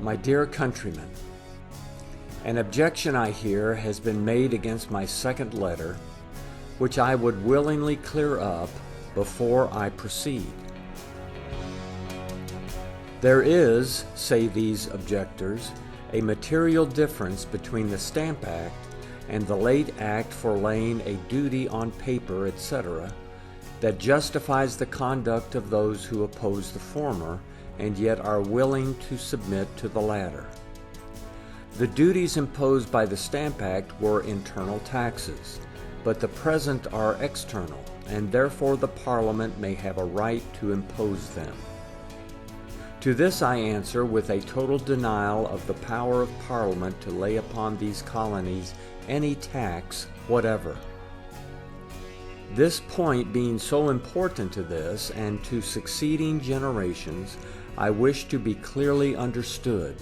My dear countrymen, an objection I hear has been made against my second letter, which I would willingly clear up before I proceed. There is, say these objectors, a material difference between the Stamp Act and the late Act for laying a duty on paper, etc., that justifies the conduct of those who oppose the former and yet are willing to submit to the latter. The duties imposed by the Stamp Act were internal taxes, but the present are external, and therefore the Parliament may have a right to impose them. To this I answer with a total denial of the power of Parliament to lay upon these colonies any tax whatever. This point being so important to this and to succeeding generations, I wish to be clearly understood.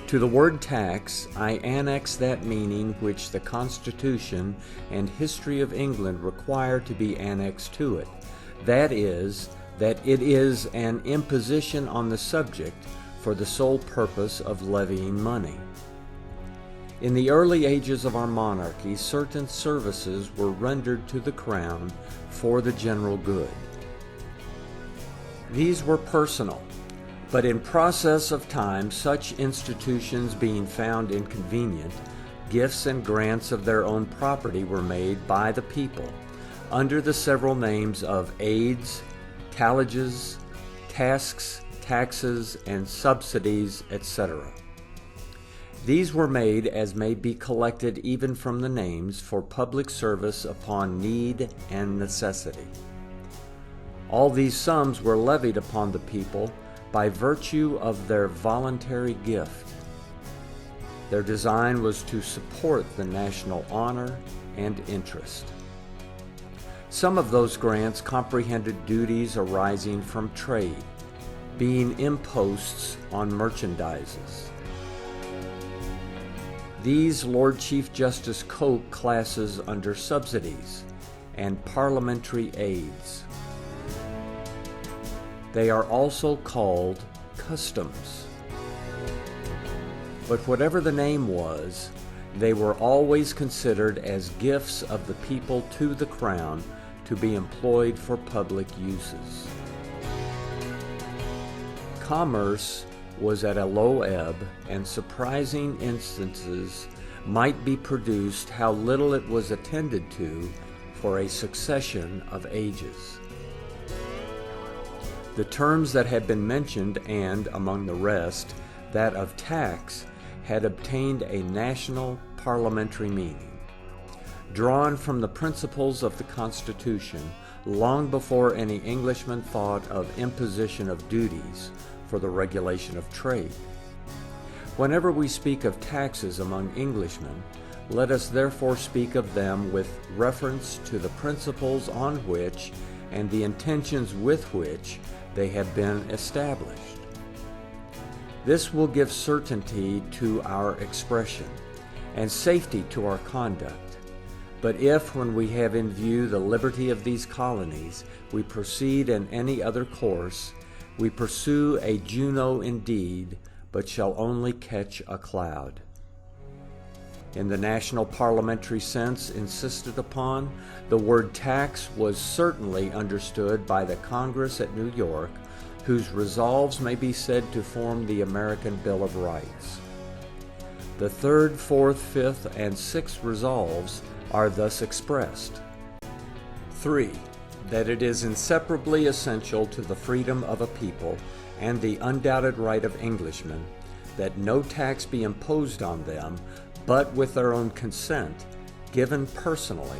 To the word tax, I annex that meaning which the Constitution and history of England require to be annexed to it. That is, that it is an imposition on the subject for the sole purpose of levying money. In the early ages of our monarchy, certain services were rendered to the Crown for the general good. These were personal, but in process of time, such institutions being found inconvenient, gifts and grants of their own property were made by the people, under the several names of aids, tallages, tasks, taxes, and subsidies, etc. These were made as may be collected even from the names for public service upon need and necessity. All these sums were levied upon the people by virtue of their voluntary gift. Their design was to support the national honor and interest. Some of those grants comprehended duties arising from trade, being imposts on merchandises. These Lord Chief Justice Coke classes under subsidies and parliamentary aids. They are also called customs. But whatever the name was, they were always considered as gifts of the people to the Crown to be employed for public uses. Commerce was at a low ebb, and surprising instances might be produced how little it was attended to for a succession of ages. The terms that had been mentioned, and, among the rest, that of tax, had obtained a national parliamentary meaning, drawn from the principles of the Constitution long before any Englishman thought of imposition of duties for the regulation of trade. Whenever we speak of taxes among Englishmen, let us therefore speak of them with reference to the principles on which and the intentions with which they have been established. This will give certainty to our expression and safety to our conduct. But if, when we have in view the liberty of these colonies, we proceed in any other course, we pursue a Juno indeed, but shall only catch a cloud. In the national parliamentary sense insisted upon, the word tax was certainly understood by the Congress at New York, whose resolves may be said to form the American Bill of Rights. The third, fourth, fifth, and sixth resolves are thus expressed. 3. That it is inseparably essential to the freedom of a people and the undoubted right of Englishmen that no tax be imposed on them but with their own consent, given personally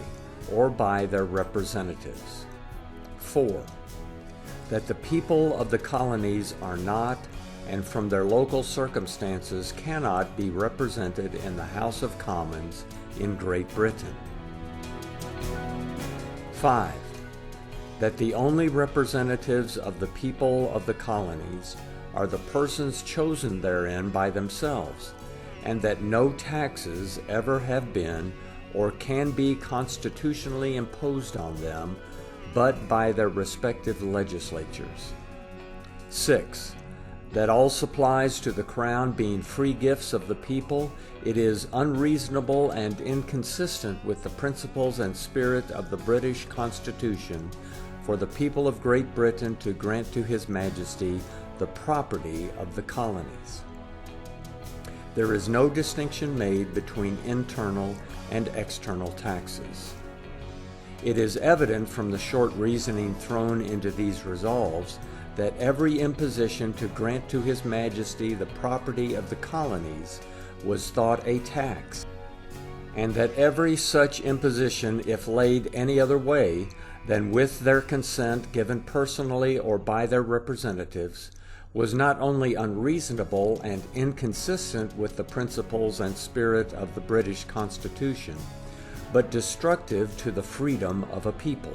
or by their representatives. 4. That the people of the colonies are not, and from their local circumstances cannot be represented in the House of Commons in Great Britain. 5. That the only representatives of the people of the colonies are the persons chosen therein by themselves, and that no taxes ever have been or can be constitutionally imposed on them but by their respective legislatures. 6. that all supplies to the crown being free gifts of the people, it is unreasonable and inconsistent with the principles and spirit of the British Constitution for the people of Great Britain to grant to His Majesty the property of the colonies. There is no distinction made between internal and external taxes. It is evident from the short reasoning thrown into these resolves that every imposition to grant to His Majesty the property of the colonies was thought a tax, and that every such imposition, if laid any other way than with their consent given personally or by their representatives, was not only unreasonable and inconsistent with the principles and spirit of the British Constitution, but destructive to the freedom of a people.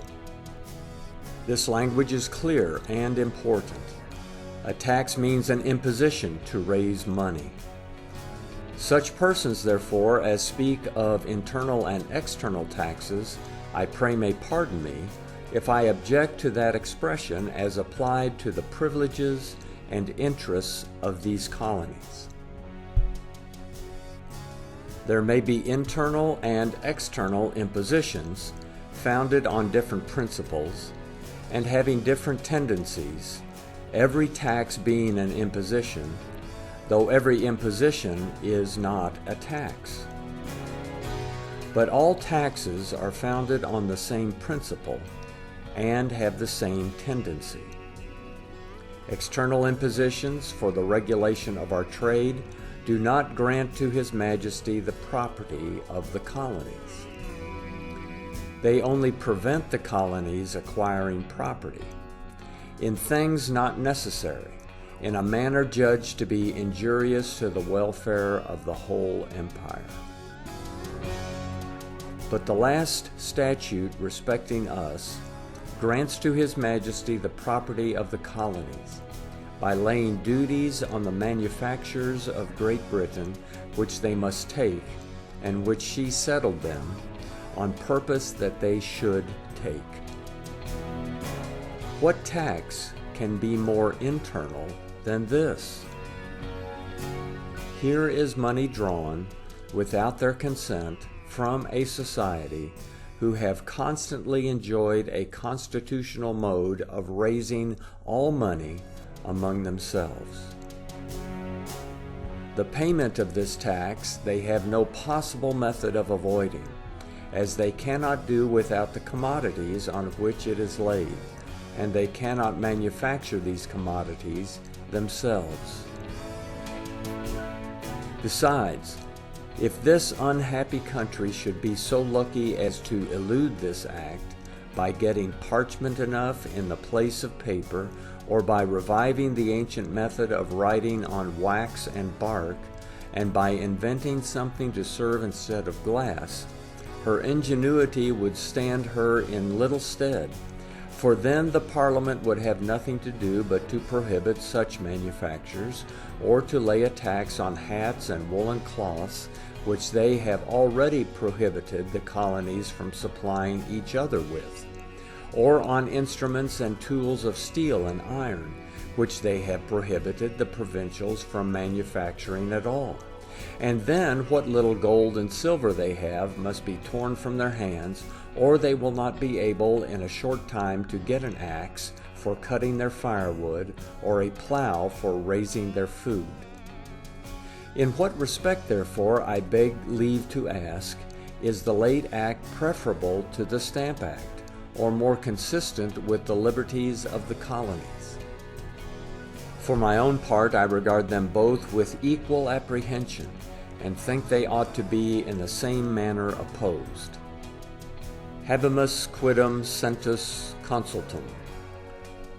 This language is clear and important. A tax means an imposition to raise money. Such persons, therefore, as speak of internal and external taxes, I pray may pardon me if I object to that expression as applied to the privileges and interests of these colonies. There may be internal and external impositions founded on different principles and having different tendencies, every tax being an imposition, though every imposition is not a tax. But all taxes are founded on the same principle and have the same tendency. External impositions for the regulation of our trade do not grant to His Majesty the property of the colonies. They only prevent the colonies acquiring property in things not necessary, in a manner judged to be injurious to the welfare of the whole empire. But the last statute respecting us grants to His Majesty the property of the colonies by laying duties on the manufactures of Great Britain, which they must take, and which she settled them, on purpose that they should take. What tax can be more internal than this? Here is money drawn, without their consent, from a society who have constantly enjoyed a constitutional mode of raising all money among themselves. The payment of this tax they have no possible method of avoiding, as they cannot do without the commodities on which it is laid, and they cannot manufacture these commodities themselves. Besides, if this unhappy country should be so lucky as to elude this act by getting parchment enough in the place of paper, or by reviving the ancient method of writing on wax and bark, and by inventing something to serve instead of glass, her ingenuity would stand her in little stead, for then the Parliament would have nothing to do but to prohibit such manufactures, or to lay a tax on hats and woolen cloths, which they have already prohibited the colonies from supplying each other with, or on instruments and tools of steel and iron, which they have prohibited the provincials from manufacturing at all. And then what little gold and silver they have must be torn from their hands, or they will not be able in a short time to get an axe for cutting their firewood, or a plow for raising their food. In what respect, therefore, I beg leave to ask, is the late act preferable to the Stamp Act, or more consistent with the liberties of the colonies? For my own part, I regard them both with equal apprehension, and think they ought to be in the same manner opposed. Habemus quidem sentus consultum,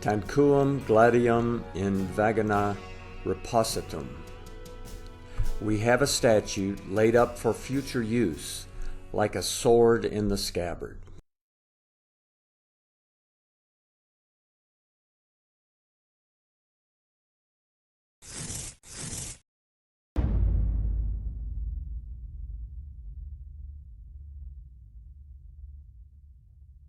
tanquam gladium in vagina repositum. We have a statute laid up for future use, like a sword in the scabbard.